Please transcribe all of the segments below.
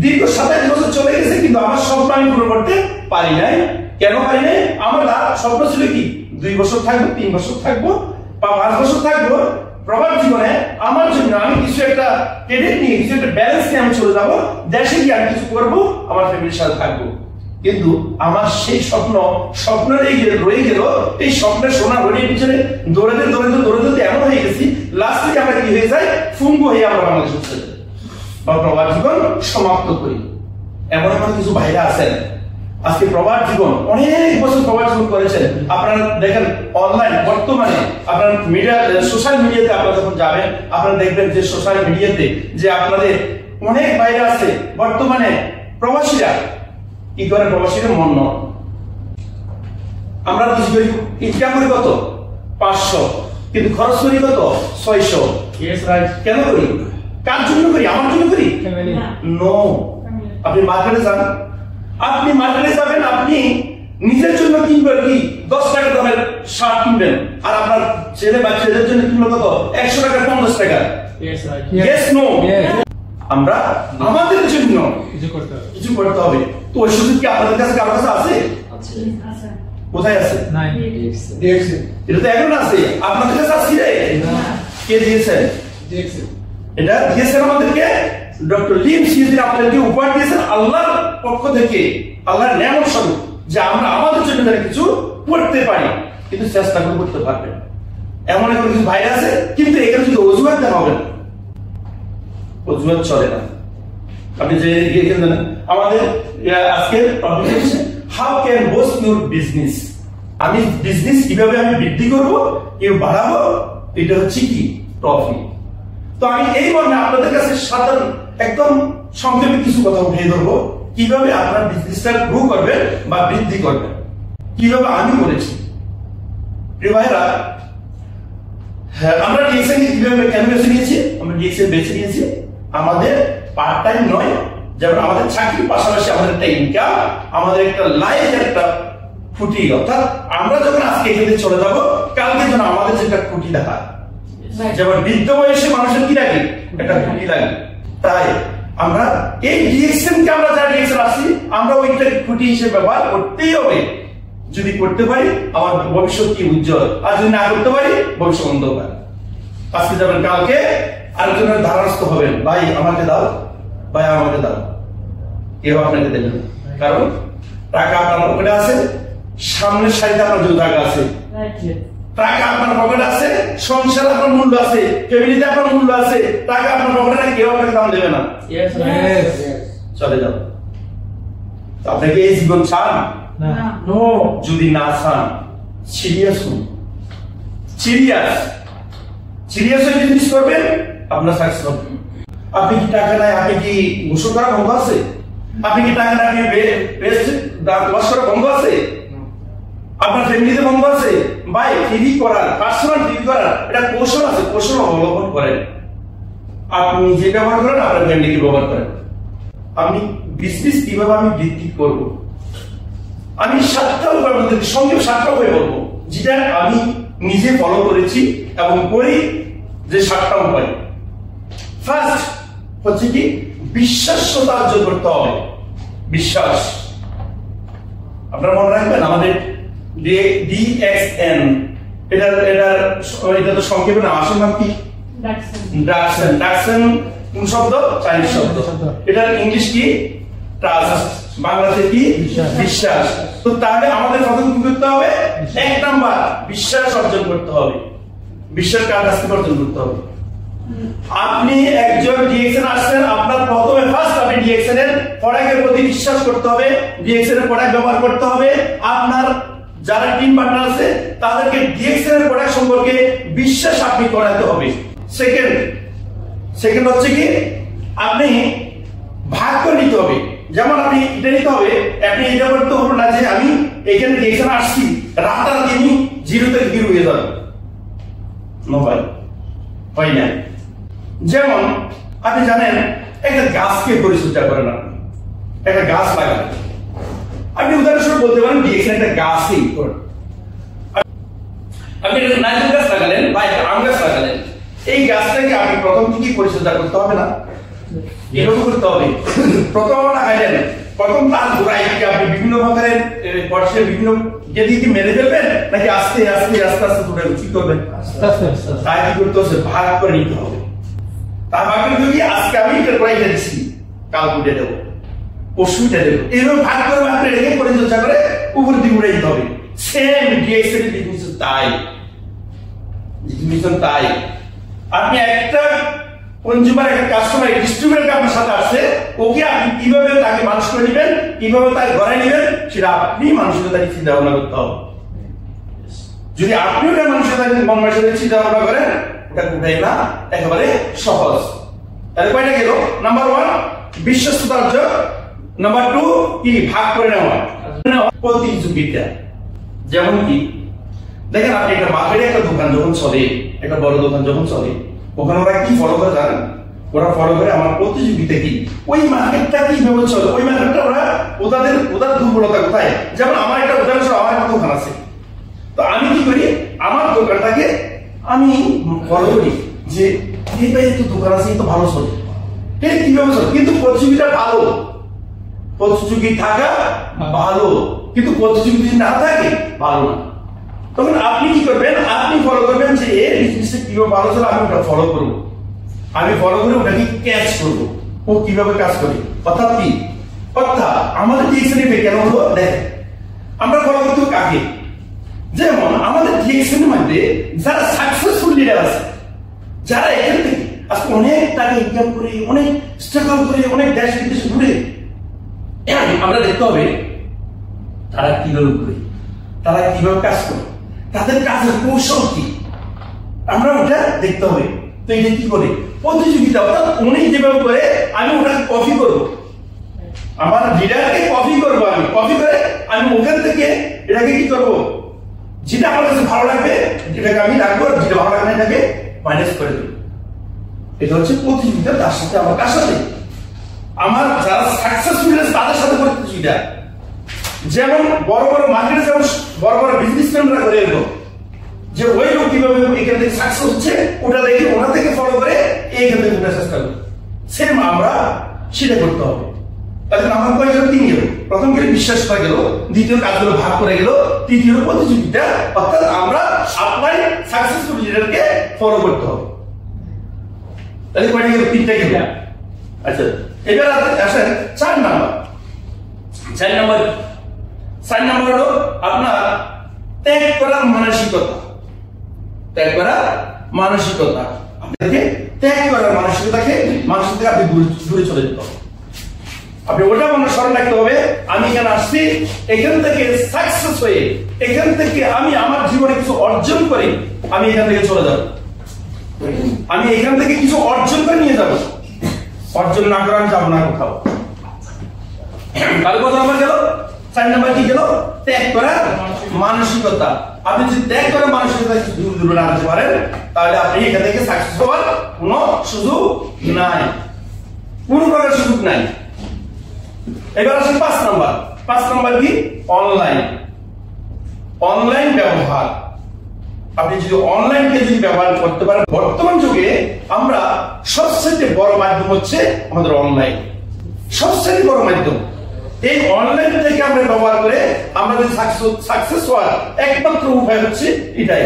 দীর্ঘ 27 বছর চলে গেছে, কিন্তু আমার স্বপ্ন আমি পূরণ করতে পারি নাই। কেন পারি নাই? আমার স্বপ্ন ছিল কি 2 বছর থাকবো, 3 বছর থাকবো বা 5 বছর থাকবো, প্রবাদ জীবনে আমার জন্য আমি কিছু একটা ক্রেডিট নিয়ে, কিছু একটা ব্যালেন্স নিয়ে আমি চলে যাবো, দেশে গিয়ে আমি কিছু করবো, আমার ফ্যামিলির সাথে থাকবো। কিন্তু আমার সেই স্বপ্ন রয়ে গেল। এই স্বপ্নের সোনা হরিণের পিছনে দৌড়াতে এমন হয়ে গেছি, লাস্টে আমরা কি হয়ে যায়, ফুঙ্গু হয়ে আমরা বাংলাদেশ চলে যাই বা প্রবাদ জীবন সমাপ্ত করি। এমন কিছু ভাইরা আছেন আজকে প্রবাদ জীবন অনেক বছর প্রবাদ জীবন করেছেন। আপনারা দেখেন অনলাইন বর্তমানে আপনার মিডিয়া, সোশ্যাল মিডিয়াতে আপনারা যখন যাবেন, আপনারা দেখবেন যে সোশ্যাল মিডিয়াতে যে আপনাদের অনেক ভাইরা আছে বর্তমানে প্রবাসীরা কি করে, প্রবাসীরা মন নয়। আমরা কিছু করি, ইনকাম করি কত 500, কিন্তু খরচ করি কত 600। কেন করি? কার জন্য করি? আমার জন্য করি? নো। আপনি মার্কেটে যান, আপনি মার্কেটে যাবেন, আপনি নিজের জন্য কিনবেন কি 10 টাকা দামের শার্ট কিনবেন, আর আপনার ছেলে বা ছেলের জন্য কিনবেন কত 100 টাকা 50 টাকা। Yes no? আমরা আমাদের জন্য কিছু করতে হবে। তো ওই সুযোগ কি আপনাদের কাছে কারো কাছে আছে? কোথায় আছে? এটা তো এখন আছে, আপনাদের কাছে আছে রে? কে দিয়েছেন? এটা দিয়েছেন আমাদেরকে ডক্টর লিম সিদ্দিক, আপনাদেরকে উপহার দিয়েছেন আল্লাহর পক্ষ থেকে, আল্লাহর নিয়ামত স্বরূপ, যে আমরা আমাদের জন্য কিছু করতে পারি, কিন্তু চেষ্টা করে করতে পারবেন। এমন কিছু ভাইরা আছে, কিন্তু এখানে যদি অজুহাত দেওয়া হবে না, অজুহাত চলে না। আপনি যে জানেন আমাদের আজকে টপিক হচ্ছে how can boost your business. আমি বিজনেস কিভাবে আমি বৃদ্ধি করব, কেউ বাড়াবো, এটা হচ্ছে কি টপিক। তো আমি এই মর্মে আপনাদের কাছে সাধারণ একদম সংক্ষেপে কিছু কথা উঠিয়ে ধরবো, কিভাবে আপনার বিজনেসটা গ্রো করবেন বা বৃদ্ধি করবেন, কিভাবে আমি করেছি। প্রিয় ভাইরা, আমরা ডিএক্সএন কিভাবে কেন বেছে নিয়েছি? আমরা ডিএক্সএন বেছে নিয়েছি আমাদের পার্ট টাইম নয়, যেমন আমাদের চাকরির পাশাপাশি আমাদের একটা ইনকাম, আমাদের একটা লাইফ, একটা খুঁটি। অর্থাৎ আমরা যখন আজকে এখানে চলে যাব, কালকে যেন আমাদের যেটা খুঁটি দেখা, যেমন বৃদ্ধ বয়সে মানুষের কি লাগে, একটা খুঁটি লাগে। তাই আমরা এই ডিএক্সএন কে আমরা যারা ডিএক্সএন আসছি, আমরা ওইটা খুঁটি হিসেবে ব্যবহার করতেই হবে। যদি করতে পারি আমার ভবিষ্যৎ কি উজ্জ্বল, আর যদি না করতে পারি ভবিষ্যৎ অন্ধকার। আজকে যাবেন, কালকে আরেকজনের ধারণস্থ হবেন, ভাই আমাকে দাও, ভাই আমাকে দাও, কেউ আপনাকে দেবেন। কারণ টাকা আপনার পকেটে আছে, সামনের সারিতে আপনার জন্য টাকা আছে, টাকা আপনার পকেটে আছে, সংসার আপনার মূল্য আছে, ফ্যামিলিতে আপনার মূল্য আছে, টাকা আপনার পকেটে নাই, কেউ আপনাকে দাম দেবে না। চলে যাও। আপনাকে এই জীবন চান? নো। যদি না চান, সিরিয়াস হন, সিরিয়াস হয়ে বিজনেস করবেন, আপনার সাকসেস হবে। আপনি কি টাকা নাই, আপনি কি গোসল করা বন্ধ আছে? আপনি কি টাকা নাই, আপনি ওয়াশ করা বন্ধ আছে? আপনার ফ্যামিলিতে বন্ধ আছে? ভাই, টিভি করার, পার্সোনাল টিভি করার এটা কৌশল আছে, কৌশল অবলম্বন করেন। আপনি নিজে ব্যবহার করেন, আপনার ফ্যামিলিকে ব্যবহার করেন। আমি বিজনেস কিভাবে আমি বৃদ্ধি করব, আমি 7টা উপায় সঙ্গে 7টা উপায় বলবো, যেটা আমি নিজে ফলো করেছি এবং করি, যে 7টা উপায়। ফার্স্ট হচ্ছে কি, বিশ্বাসতা অর্জন করতে হবে। বিশ্বাস, আপনারা মনে রাখবেন আমাদের ডিএক্সএন, এটা তো সংক্ষেপে নাম, আসল নাম কি? ডাকসন। কোন শব্দ? চাইনিজ শব্দ। এটার ইংলিশ কি? ট্রাস্ট। বাংলাতে কি? বিশ্বাস। তো তাহলে আমাদের প্রথম কি করতে হবে? 1 নাম্বার বিশ্বাস অর্জন করতে হবে। বিশ্বাস কার কাছ থেকে অর্জন করতে হবে? আপনি একজন ডিএক্সএন আসছেন, আপনার প্রথমে ফার্স্ট আপনি ডিএক্সএন এর প্রোডাক্টের প্রতি বিশ্বাস করতে হবে, ডিএক্সএন এর প্রোডাক্ট ব্যবহার করতে হবে। আপনার যারা টিম পার্টনার আছে তাদেরকে ডিএক্সএন এর প্রোডাক্ট সম্পর্কে বিশ্বাস আপনি করাতে হবে। সেকেন্ড হচ্ছে কি, আপনি ভাগ করে নিতে হবে। যেমন আপনি এটা নিতে হবে, আপনি এটা করতে হবে না যে আমি এখানে ডিএক্সএন আসছি, রাতারাতি আমি 0 থেকে হিরো হয়ে যাব। নো ভাই, হয় না। যেমন আপনি জানেন একটা গাছকে পরিচর্যা করেন, আপনি একটা গাছ লাগান, আপনি উদাহরণস্বরূপ বলতে পারেন ডিএক্সএন একটা গাছই করেন। আপনি একটা নারকেল গাছ লাগালেন বা একটা আম গাছ লাগালেন, এই গাছটাকে আপনি প্রথম থেকে পরিচর্যা করতে হবে না? এভাবে করতে হবে। প্রথম লাগাইলেন, প্রথম তার ঘোরাই আপনি বিভিন্ন প্রকারের বর্ষে বিভিন্ন যেদিকে মেরে ফেলবেন নাকি আস্তে আস্তে আস্তে আস্তে ঘুরাবেন, কি করবেন? তাই কি করতে হচ্ছে? ভাগ করে নিতে হবে। তার ভাগ করে যদি আজকে আমি এটা ঘোরাই ফেলছি, কাল উঠে দেবো, পশু উঠে দেবো, এরকম ভাগ করে রেখে করে চর্চা করে উপর দিকে উড়ে দিতে হবে। সেম ডিএক্সএল ডিফিনিশন তাই, তাই আপনি একটা কনজিউমার, একটা কাস্টমার, ডিস্ট্রিবিউটর আপনার সাথে আসছে, ওকে আপনি কিভাবে তাকে মানুষ করে নেবেন, কিভাবে তাকে ঘরে নেবেন, সেটা আপনি মানুষের তাকে চিন্তা ভাবনা করতে হবে। যদি আপনি ওটা মানুষের সাথে চিন্তা ভাবনা করেন, ওটা কোথায় না একেবারে সহজ। তাহলে কয়টা গেল? নাম্বার 1 বিশ্বস্ততা অর্জন, নাম্বার 2 কি ভাগ করে নেওয়া, প্রতিযোগিতা। যেমন কি দেখেন, আপনি একটা মার্কেটে একটা দোকান যখন চলে, একটা বড় দোকান যখন চলে, ওখানে ওরা কি ফলো করে জানেন? ওরা ফলো করে আমার প্রতিযোগিতা কি, ওই মার্কেটটা কিভাবে চলে, ওই মার্কেটটা ওরা ওদের দুর্বলতা কোথায়। যেমন আমার একটা উদাহরণ, আমার একটা দোকান আছে, তো আমি কি করি, আমার দোকানটাকে আমি ফলো করি যে এই ভাই একটু দোকান আছে, তো ভালো চলে, এটা কিভাবে চলে, কিন্তু প্রতিযোগিতা ভালো, প্রতিযোগী থাকা ভালো, কিন্তু প্রতিযোগী যদি না থাকে ভালো না। তখন আপনি কি করবেন? আপনি ফলো করবেন যে এই বিজনেসে কিভাবে ভালো চলে, আমি ওটা ফলো করবো, আমি ফলো করে ওটাকে ক্যাচ করবো, ও কিভাবে কাজ করে। অর্থাৎ কি, অর্থাৎ আমাদের ডিএক্সএন কেন হলো? দেখেন, আমরা ফলো করতে কাকে? যেমন আমাদের ডিএক্সএন এর মধ্যে যারা সাকসেসফুল লিডার আছে, যারা এখান থেকে আজকে অনেক টাকা ইনকাম করে, অনেক স্ট্রাগল করে, অনেক দেশ বিদেশে ঘুরে, আমরা দেখতে হবে তারা কিভাবে ঘুরে, তারা কিভাবে কাজ করে, তাদের কাজের কৌশল কি, আমরা ওটা দেখতে হবে। তো এটা কি করে? প্রতিযোগিতা। অর্থাৎ উনি যেভাবে করে আমি ওটাকে কপি করবো, আমার লিডারকে কপি করবো, আমি কপি করে আমি ওখান থেকে এটাকে কি করবো, যেটা আমার কাছে ভালো লাগবে এটাকে আমি রাখবো, যেটা ভালো লাগবে এটাকে মাইনাস করে দেবো। এটা হচ্ছে প্রতিযোগিতা। তার সাথে আমার কার সাথে? আমার যারা সাকসেসফুল তাদের সাথে প্রতিযোগিতা। যেমন বড় বড় মার্কেটে যেমন বড় বড় বিজনেসম্যানরা করে এলো, যে ওই লোক কিভাবে এখান থেকে সাকসেস হচ্ছে ওটা দেখে ওনা থেকে ফলো করে এইখান থেকে উঠে চেষ্টা করবো। সেম আমরা সেটা করতে হবে। তাহলে আমার কয়েকজন 3 গেল, প্রথম গেলে বিশ্বাস করা গেল, দ্বিতীয় কাজগুলো ভাগ করে গেল, তৃতীয় প্রতিযোগিতা। অর্থাৎ আমরা আপনার সাকসেসফুল লিডারকে ফলো করতে হবে। তাহলে কয়টা গেল? 3টা গেল। আচ্ছা, এবার আসেন 4 নাম্বার। 4 নাম্বার হলো আপনার ত্যাগ করার মানসিকতা। ত্যাগ করার মানসিকতা, আপনাকে ত্যাগ করার মানসিকতাকে আপনি দূরে চলে যেতে হবে। আপনি ওটা মনে স্মরণ রাখতে হবে, আমি এখানে আসছি এখান থেকে সাকসেস হয়ে, এখান থেকে আমি আমার জীবনে কিছু অর্জন করে আমি এখান থেকে চলে যাব, আমি এখান থেকে কিছু অর্জন করে নিয়ে যাব। অর্জন না করে আমি যাবো না কোথাও। তাহলে কত নাম্বার গেল? 4 নাম্বার কি গেল? ত্যাগ করার মানসিকতা। আপনি যদি ত্যাগ করার মানসিকতা দূরে না আনতে পারেন, তাহলে আপনি এখান থেকে সাকসেস হওয়ার কোনো সুযোগ নাই, কোনো প্রকার সুযোগ নাই। এবার আসেন 5 নাম্বার। 5 নাম্বার কি? অনলাইন ব্যবহার। আপনি যদি অনলাইনকে যদি ব্যবহার করতে পারেন, বর্তমান যুগে আমরা সবচেয়ে বড় মাধ্যম হচ্ছে আমাদের অনলাইন, সবচেয়ে বড় মাধ্যম। এই অনলাইন থেকে আমরা ব্যবহার করে আমরা যদি সাকসেস হওয়ার একমাত্র উপায় হচ্ছে এটাই।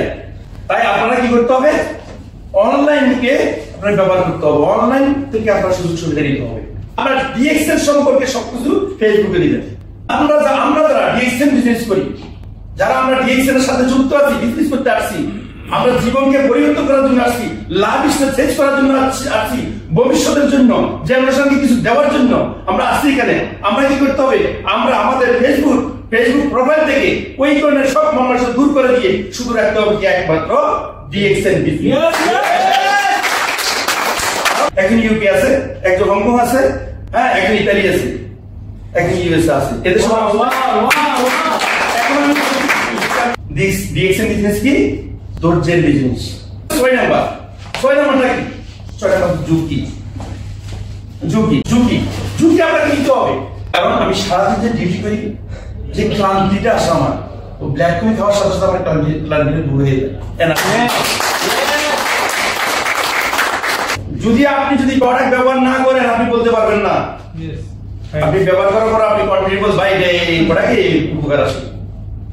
তাই আপনারা কি করতে হবে? অনলাইনকে আপনারা ব্যবহার করতে হবে, অনলাইন থেকে আপনারা সুযোগ সুবিধা নিতে হবে। আমরা ডিএক্সএন সম্পর্কে সবকিছু ফেসবুকে দিবেন। আমরা যারা ডিএক্সএন বিজনেস করি, যারা আমরা ডিএক্সএন এর সাথে যুক্ত আছি, বিজনেস করতে আসছি, আমরা জীবনকে পরিবর্তন করার জন্য আসছি, লাভ চেঞ্জ করার জন্য আসছি, ভবিষ্যতের জন্য জেনারেশনকে কিছু দেওয়ার জন্য আমরা আসছি এখানে। আমরা কি করতে হবে? আমরা আমাদের ফেসবুক প্রোফাইল থেকে ওই ধরনের সব মমাংস দূর করে দিয়ে শুধু রাখতে হবে কি একমাত্র ডিএক্সএন বিজনেস। একজন ইউকে আছে, একজন হংকং আছে, হ্যাঁ, একজন ইতালি আছে, একজন ইউএসএ আছে। এদের সব ডিএক্সএন বিজনেস কি? ধৈর্যের বিজনেস। 6 নাম্বারটা কি? 6 নাম্বার ঝুঁকি আমরা নিতে হবে। কারণ আমি সারাদিন যে ডিউটি করি, যে ক্লান্তিটা আসে আমার, ও ব্ল্যাক কফি খাওয়ার সাথে সাথে আমার ক্লান্তিটা দূর হয়ে যায়। যদি প্রোডাক্ট ব্যবহার না করেন আপনি বলতে পারবেন না। আপনি ব্যবহার করার পর আপনি কনফিডেন্স ভাই এই প্রোডাক্টে এই উপকার আসে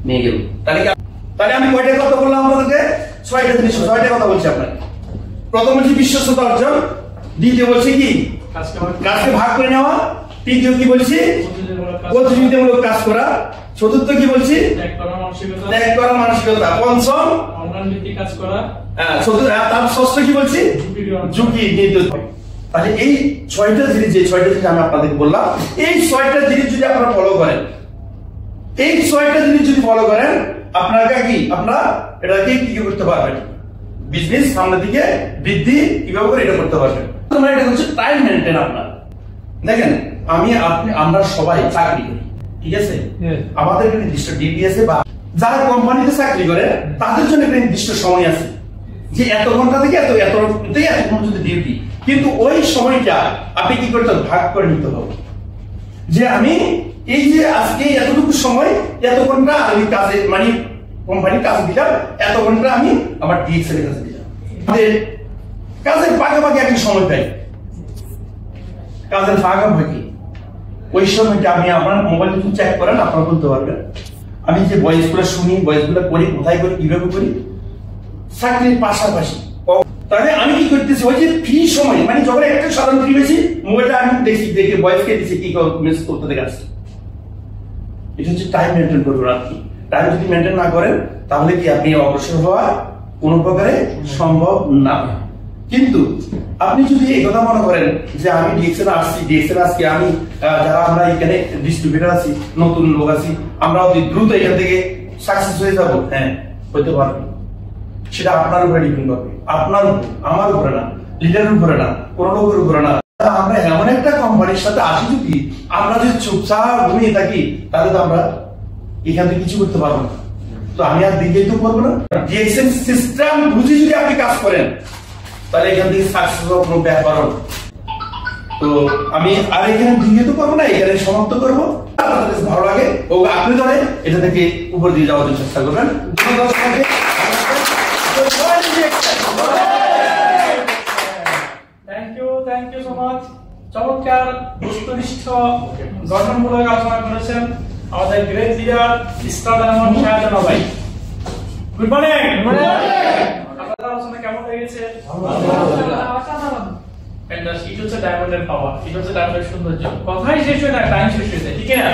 নিয়ে গেল। তাহলে আমি কয়টা কথা বললাম আপনাদেরকে? 6টা জিনিস, 6টা কথা বলছি আপনাকে। প্রথম বলছি বিশ্বস্ততা অর্জন, দ্বিতীয় বলছি কি কাজকে ভাগ করে নেওয়া, তৃতীয় কি বলছি প্রতিযোগিতামূলক কাজ করা, চতুর্থ কি বলছি ত্যাগ করা মানসিকতা, পঞ্চম কাজ করা, তার ষষ্ঠ কি বলছি ঝুঁকি নিতে। তাহলে এই 6টা জিনিস, যে 6টা জিনিস আমি আপনাদের বললাম, এই 6টা জিনিস যদি আপনারা ফলো করেন, এই 6টা জিনিস যদি ফলো করেন, আপনারা এটাকে কি করতে পারবেন, বিজনেস সামনের দিকে বৃদ্ধি কিভাবে করে এটা করতে পারবেন। তোমরা এটা হচ্ছে টাইম মেইনটেইন। আপনার দেখেন আমরা সবাই চাকরি করি, ঠিক আছে? আমাদের একটা নির্দিষ্ট ডিউটি আছে, বা যারা কোম্পানিতে চাকরি করে তাদের জন্য একটা নির্দিষ্ট সময় আছে যে এত ঘন্টা থেকে এত ঘন্টা ডিউটি। কিন্তু ওই সময়টা আপনি কি করতে হবে, ভাগ করে নিতে হবে। যে আমি এই যে আজকে এতটুকু সময়, এত ঘন্টা আমি কাজে মানে কোম্পানির কাজে দিলাম, এত ঘন্টা আমি আমার ডিএক্স এর কাছে দিলাম। কাজের ভাগাভাগি একটা সময় পাই, কাজের ভাগাভাগি ওই সময়টা আপনি আপনার মোবাইল যদি চেক করেন আপনারা বলতে পারবেন আমি যে ভয়েসগুলো শুনি, ভয়েসগুলো করি, কোথায় করি, কিভাবে করি, চাকরির পাশাপাশি। তাহলে আমি কি করতেছি, ওই যে ফ্রি সময় মানে যখন একটা সাধারণ ফ্রি পেয়েছি, মোবাইলটা আমি দেখে ভয়েসকে দিচ্ছি কি মেসেজ করতে দেখাচ্ছি। এটা হচ্ছে টাইম মেনটেন করবেন। আপনি টাইম যদি মেনটেন না করেন তাহলে কি আপনি অগ্রসর হওয়া কোনো প্রকারে সম্ভব না। কিন্তু আপনি যদি এই কথা মনে করেন যে আমি ডিএক্সএল আজকে আমি যারা আমরা এখানে ডিস্ট্রিবিউটর আছি, নতুন লোক আছি, আমরা অতি দ্রুত এখান থেকে সাকসেস হয়ে যাব, হ্যাঁ হতে পারবে। সেটা আপনার উপরে ডিপেন্ড করবে, আপনার উপরে, আমার উপরে না, লিডারের উপরে না, কোনো লোকের উপরে না। আমরা এমন একটা কোম্পানির সাথে আসি, যদি আমরা যদি চুপচাপ ঘুমিয়ে থাকি তাহলে তো আমরা এখান থেকে কিছু করতে পারবো না। তো আমি আর দিকে তো করবো না। ডিএক্সএল সিস্টেম বুঝে যদি আপনি কাজ করেন তাহলে এখান থেকে সাকসেস হওয়ার কোনো ব্যাপার না। তো আমি আর এখানে দিকে তো করবো না, এখানে সমাপ্ত করবো। আপনাদের ভালো লাগে ও আপনি ধরে এটা থেকে উপর দিয়ে যাওয়ার চেষ্টা করবেন। Thank you so much. চমৎকার বস্তুনিষ্ঠ গঠনমূলক আলোচনা করেছেন আমাদের great leader mister diamond Shahjahan ভাই। Good morning. আপনাদের আলোচনা কেমন লেগেছে? এটা হচ্ছে ডায়মন্ডের পাওয়ার, এটা হচ্ছে ডায়মন্ডের সৌন্দর্য। কথাই শেষ হয় না, টাইম শেষ হয়ে যায়, ঠিক না?